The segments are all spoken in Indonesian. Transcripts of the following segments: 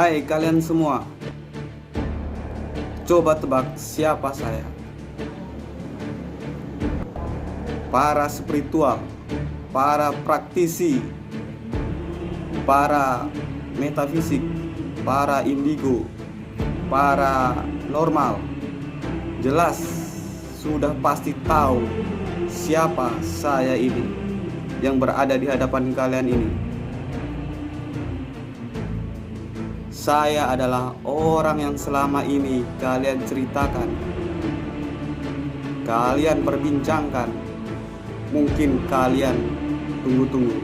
Hai kalian semua, coba tebak siapa saya? Para spiritual, para praktisi, para metafisik, para indigo, para normal. Jelas sudah pasti tahu siapa saya ini yang berada di hadapan kalian ini. Saya adalah orang yang selama ini kalian ceritakan, kalian perbincangkan, mungkin kalian tunggu-tunggu.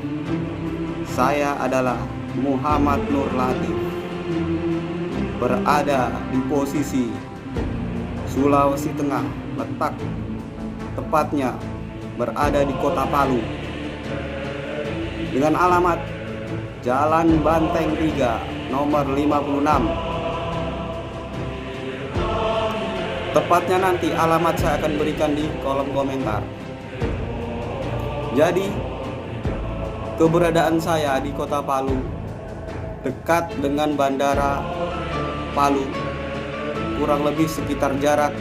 Saya adalah Muhammad Nur Latif, berada di posisi Sulawesi Tengah, letak tepatnya berada di Kota Palu, dengan alamat Jalan Banteng 3 nomor 56. Tepatnya nanti alamat saya akan berikan di kolom komentar. Jadi keberadaan saya di Kota Palu, dekat dengan Bandara Palu, kurang lebih sekitar jarak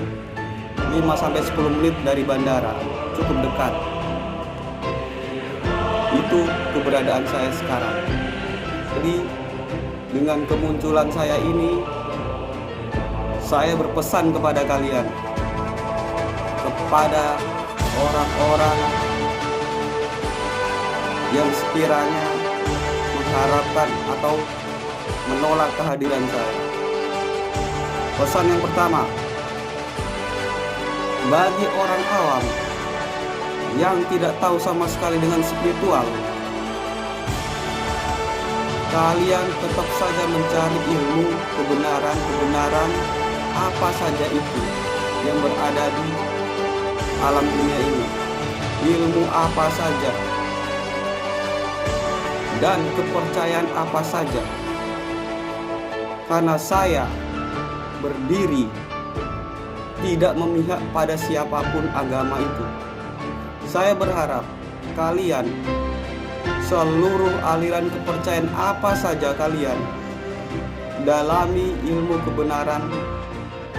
5-10 menit dari bandara, cukup dekat. Itu keberadaan saya sekarang. Jadi dengan kemunculan saya ini, saya berpesan kepada kalian, kepada orang-orang yang sekiranya mengharapkan atau menolak kehadiran saya. Pesan yang pertama, bagi orang awam yang tidak tahu sama sekali dengan spiritual, kalian tetap saja mencari ilmu kebenaran apa saja itu yang berada di alam dunia ini, ilmu apa saja dan kepercayaan apa saja. Karena saya berdiri tidak memihak pada siapapun agama itu. Saya berharap kalian, seluruh aliran kepercayaan apa saja kalian, dalami ilmu kebenaran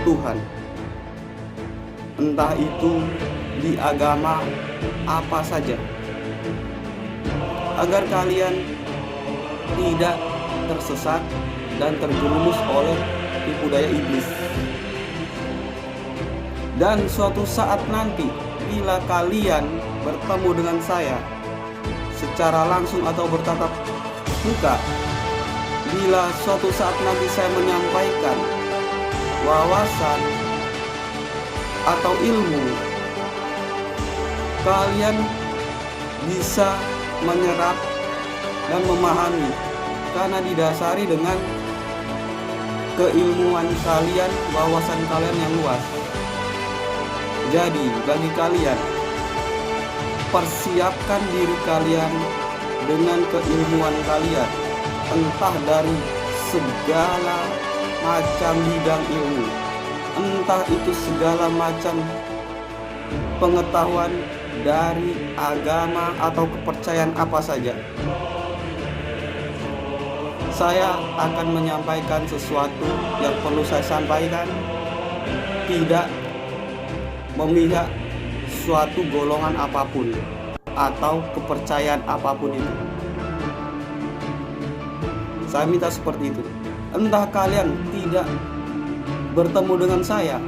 Tuhan. Entah itu di agama apa saja, agar kalian tidak tersesat dan terjerumus oleh tipu daya iblis. Dan suatu saat nanti, bila kalian bertemu dengan saya secara langsung atau bertatap muka, bila suatu saat nanti saya menyampaikan wawasan atau ilmu, kalian bisa menyerap dan memahami karena didasari dengan keilmuan kalian, wawasan kalian yang luas. Jadi bagi kalian, persiapkan diri kalian dengan keilmuan kalian, entah dari segala macam bidang ilmu, entah itu segala macam pengetahuan dari agama atau kepercayaan apa saja. Saya akan menyampaikan sesuatu yang perlu saya sampaikan, tidak memihak suatu golongan apapun atau kepercayaan apapun itu. Saya minta seperti itu. Entah kalian tidak bertemu dengan saya,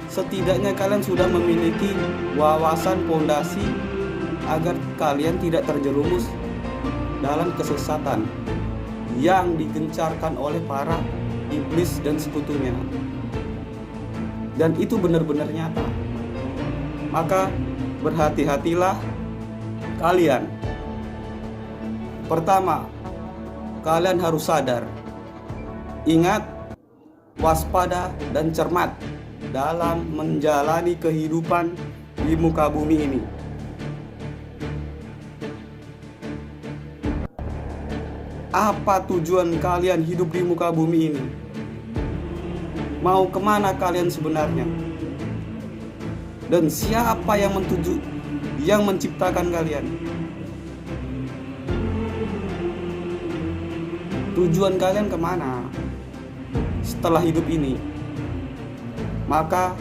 setidaknya kalian sudah memiliki wawasan pondasi agar kalian tidak terjerumus dalam kesesatan yang digencarkan oleh para iblis dan sekutunya. Dan itu benar-benar nyata. Maka berhati-hatilah kalian. Pertama, kalian harus sadar, ingat, waspada dan cermat dalam menjalani kehidupan di muka bumi ini. Apa tujuan kalian hidup di muka bumi ini? Mau kemana kalian sebenarnya? Dan siapa yang menciptakan kalian? Tujuan kalian kemana? setelah hidup ini. Maka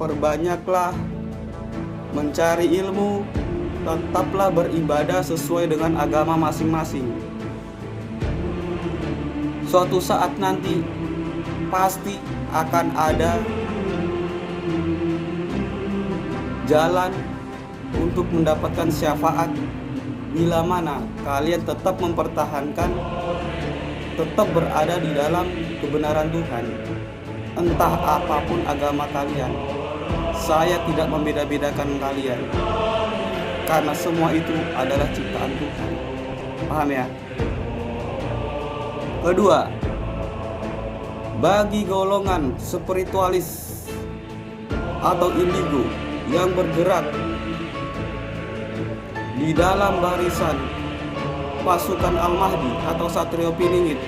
perbanyaklah mencari ilmu, tetaplah beribadah sesuai dengan agama masing-masing. Suatu saat nanti pasti akan ada jalan untuk mendapatkan syafaat bila mana kalian tetap mempertahankan, tetap berada di dalam kebenaran Tuhan. Entah apapun agama kalian, saya tidak membeda-bedakan kalian, karena semua itu adalah ciptaan Tuhan. Paham ya? Kedua, bagi golongan spiritualis atau indigo yang bergerak di dalam barisan pasukan Al-Mahdi atau Satrio Piningit,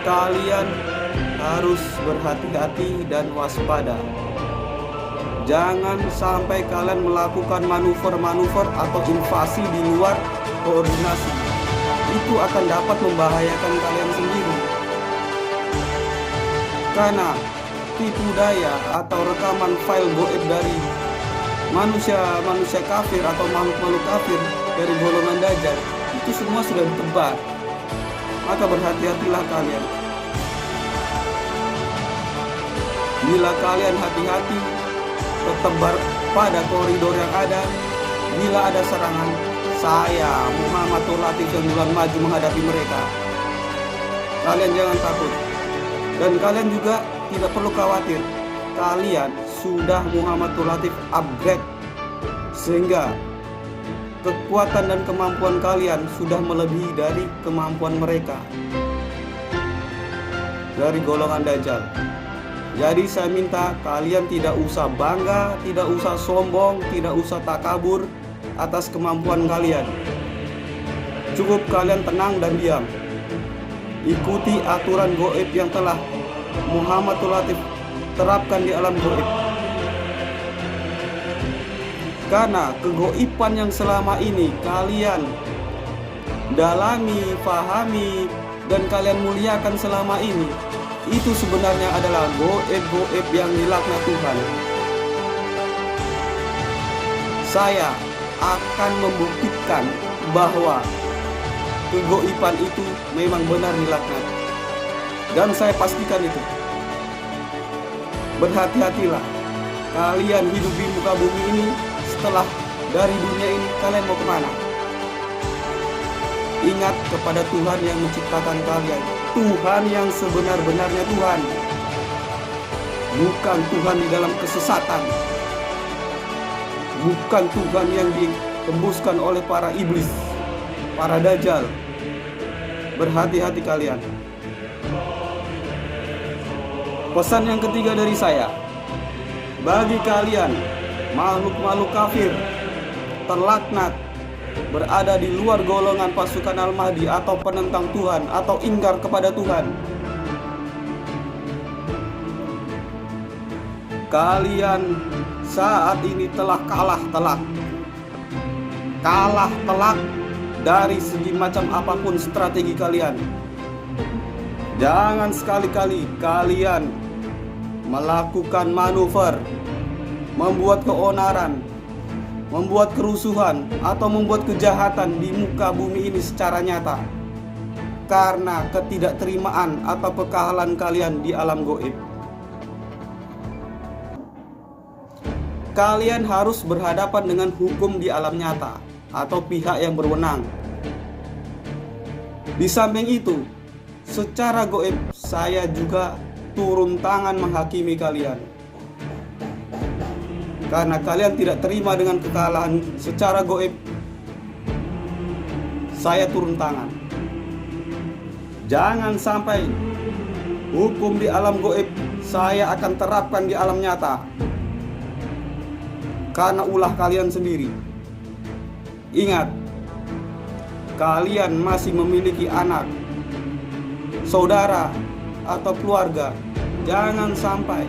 kalian harus berhati-hati dan waspada. Jangan sampai kalian melakukan manuver-manuver atau invasi di luar koordinasi. Itu akan dapat membahayakan kalian sendiri. Karena tipu daya atau rekaman file goib dari manusia kafir atau makhluk kafir dari golongan Dajjal itu semua sudah ditebar. Maka berhati-hatilah kalian. Bila kalian hati-hati, tetap pada koridor yang ada. Bila ada serangan, saya Muhammadul Latif yang duluan maju menghadapi mereka. Kalian jangan takut. Dan kalian juga tidak perlu khawatir. Kalian sudah Muhammadul Latif upgrade, sehingga kekuatan dan kemampuan kalian sudah melebihi dari kemampuan mereka dari golongan Dajjal. Jadi saya minta kalian tidak usah bangga, tidak usah sombong, tidak usah takabur atas kemampuan kalian. Cukup kalian tenang dan diam. Ikuti aturan goib yang telah Muhammadul Latif terapkan di alam goib. Karena kegoiban yang selama ini kalian dalami, fahami, dan kalian muliakan selama ini, itu sebenarnya adalah goib-goib yang dilaknat Tuhan. Saya akan membuktikan bahwa kegoiban itu memang benar dilaknat. Dan saya pastikan itu. Berhati-hatilah. Kalian hidup di muka bumi ini, setelah dari dunia ini kalian mau kemana? Ingat kepada Tuhan yang menciptakan kalian, Tuhan yang sebenar-benarnya Tuhan, bukan Tuhan di dalam kesesatan, bukan Tuhan yang ditembuskan oleh para iblis, para dajjal. Berhati-hati kalian. Pesan yang ketiga dari saya, bagi kalian makhluk-makhluk kafir terlaknat berada di luar golongan pasukan Al-Mahdi atau penentang Tuhan atau ingkar kepada Tuhan, kalian saat ini telah kalah telak dari segi macam apapun strategi kalian. Jangan sekali-kali kalian melakukan manuver, membuat keonaran, membuat kerusuhan, atau membuat kejahatan di muka bumi ini secara nyata, karena ketidakterimaan atau kekalahan kalian di alam goib. Kalian harus berhadapan dengan hukum di alam nyata atau pihak yang berwenang. Di samping itu, secara goib saya juga turun tangan menghakimi kalian. Karena kalian tidak terima dengan kekalahan secara goib, saya turun tangan. Jangan sampai hukum di alam goib saya akan terapkan di alam nyata, karena ulah kalian sendiri. Ingat, kalian masih memiliki anak, saudara, atau keluarga. Jangan sampai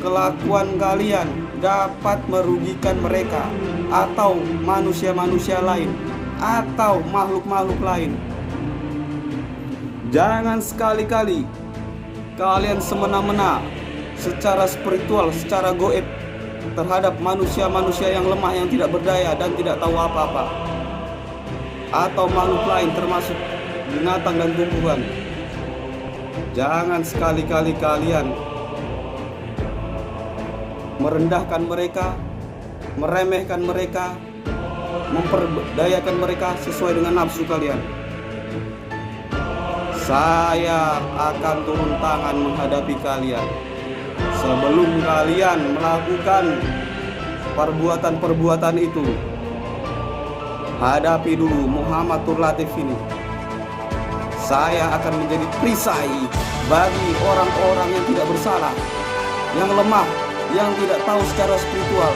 kelakuan kalian dapat merugikan mereka atau manusia-manusia lain atau makhluk-makhluk lain. Jangan sekali-kali kalian semena-mena secara spiritual, secara goib terhadap manusia-manusia yang lemah, yang tidak berdaya dan tidak tahu apa-apa, atau makhluk lain termasuk binatang dan tumbuhan. Jangan sekali-kali kalian merendahkan mereka, meremehkan mereka, memperdayakan mereka sesuai dengan nafsu kalian. Saya akan turun tangan menghadapi kalian. Sebelum kalian melakukan perbuatan-perbuatan itu, hadapi dulu Muhammad Tur Latif ini. Saya akan menjadi perisai bagi orang-orang yang tidak bersalah, yang lemah, yang tidak tahu secara spiritual.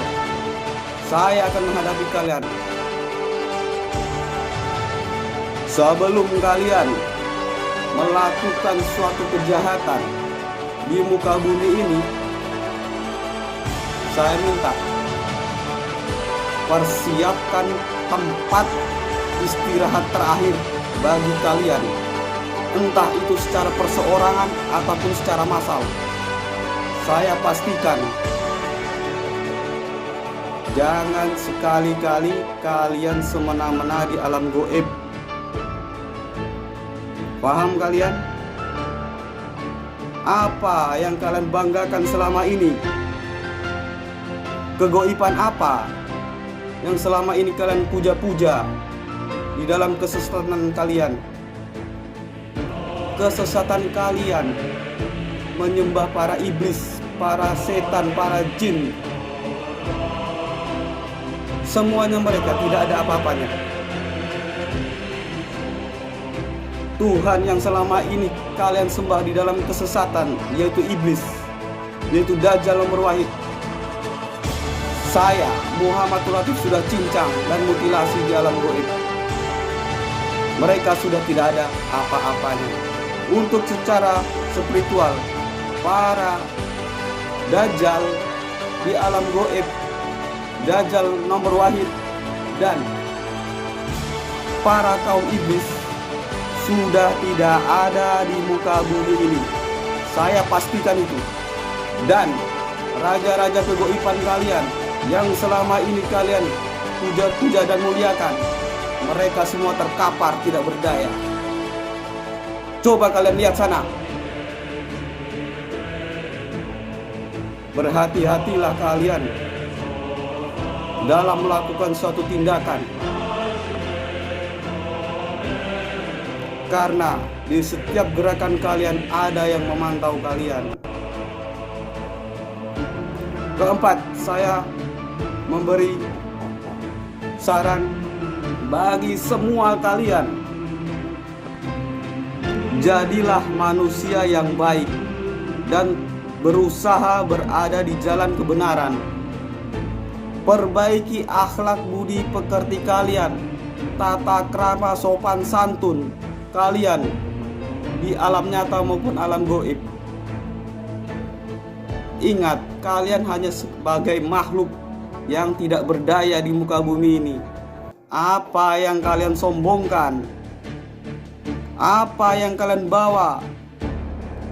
Saya akan menghadapi kalian. Sebelum kalian melakukan suatu kejahatan di muka bumi ini, saya minta persiapkan tempat istirahat terakhir bagi kalian, entah itu secara perseorangan ataupun secara massal. Saya pastikan jangan sekali-kali kalian semena-mena di alam goib. Paham kalian? Apa yang kalian banggakan selama ini? Kegoiban apa yang selama ini kalian puja-puja di dalam kesesatan kalian? Kesesatan kalian menyembah para iblis, para setan, para jin. Semuanya mereka tidak ada apa-apanya. Tuhan yang selama ini kalian sembah di dalam kesesatan, yaitu iblis, yaitu Dajjal nomor wahid, saya Muhammad Tur Latif sudah cincang dan mutilasi di alam goib. Mereka sudah tidak ada apa-apanya. Untuk secara spiritual, para Dajjal di alam goib, Dajjal nomor wahid, dan para kaum iblis sudah tidak ada di muka bumi ini. Saya pastikan itu. Dan raja-raja kegoiban kalian yang selama ini kalian puja-puja dan muliakan, mereka semua terkapar tidak berdaya. Coba kalian lihat sana. Berhati-hatilah kalian dalam melakukan suatu tindakan, karena di setiap gerakan kalian ada yang memantau kalian. Keempat, saya memberi saran bagi semua kalian. Jadilah manusia yang baik dan berusaha berada di jalan kebenaran. Perbaiki akhlak budi pekerti kalian, tata krama sopan santun kalian di alam nyata maupun alam goib. Ingat, kalian hanya sebagai makhluk yang tidak berdaya di muka bumi ini. Apa yang kalian sombongkan, apa yang kalian bawa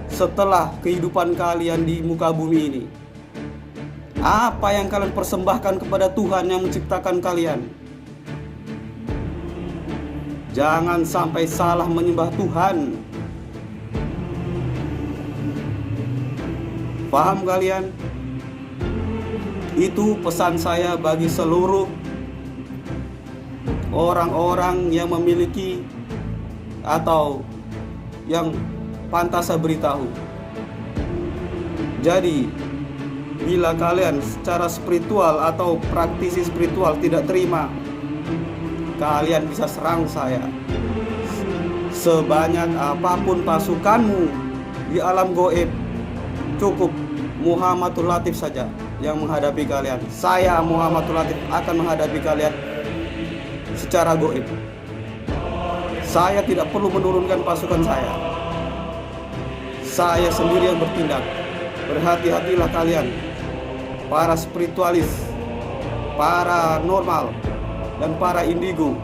setelah kehidupan kalian di muka bumi ini, apa yang kalian persembahkan kepada Tuhan yang menciptakan kalian. Jangan sampai salah menyembah Tuhan. Paham kalian? Itu pesan saya bagi seluruh orang-orang yang memiliki atau yang pantas saya beritahu. Jadi, bila kalian secara spiritual atau praktisi spiritual tidak terima, kalian bisa serang saya. Sebanyak apapun pasukanmu di alam goib, cukup Muhammad Tur Latif saja yang menghadapi kalian. Saya Muhammad Tur Latif akan menghadapi kalian secara goib. Saya tidak perlu menurunkan pasukan saya. Saya sendiri yang bertindak. Berhati-hatilah kalian, para spiritualis, para normal, dan para indigo.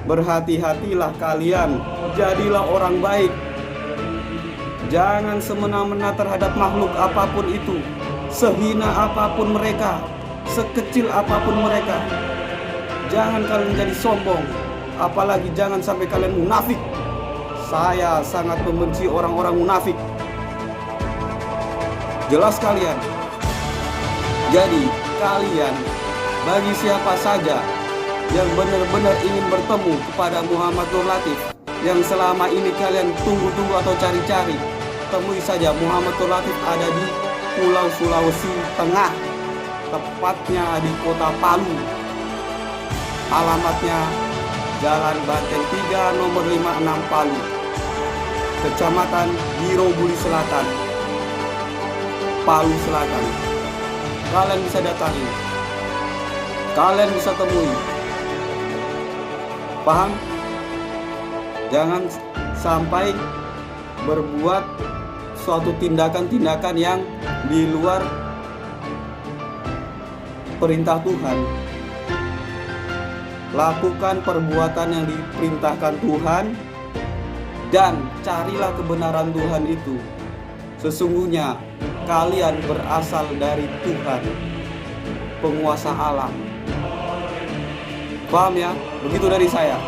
Berhati-hatilah kalian, jadilah orang baik. Jangan semena-mena terhadap makhluk apapun itu, sehina apapun mereka, sekecil apapun mereka. Jangan kalian menjadi sombong, apalagi jangan sampai kalian munafik. Saya sangat membenci orang-orang munafik. Jelas kalian? Jadi kalian, bagi siapa saja yang benar-benar ingin bertemu kepada Muhammad Nur Latif, yang selama ini kalian tunggu-tunggu atau cari-cari, temui saja Muhammad Nur Latif ada di Pulau Sulawesi Tengah, tepatnya di Kota Palu. Alamatnya Jalan Banten 3 nomor 56 Palu, Kecamatan Girobuli Selatan, Palu Selatan. Kalian bisa datangi, kalian bisa temui. Paham? Jangan sampai berbuat suatu tindakan-tindakan yang di luar perintah Tuhan. Lakukan perbuatan yang diperintahkan Tuhan dan carilah kebenaran Tuhan itu. Sesungguhnya kalian berasal dari Tuhan, penguasa alam. Paham ya? Begitu dari saya.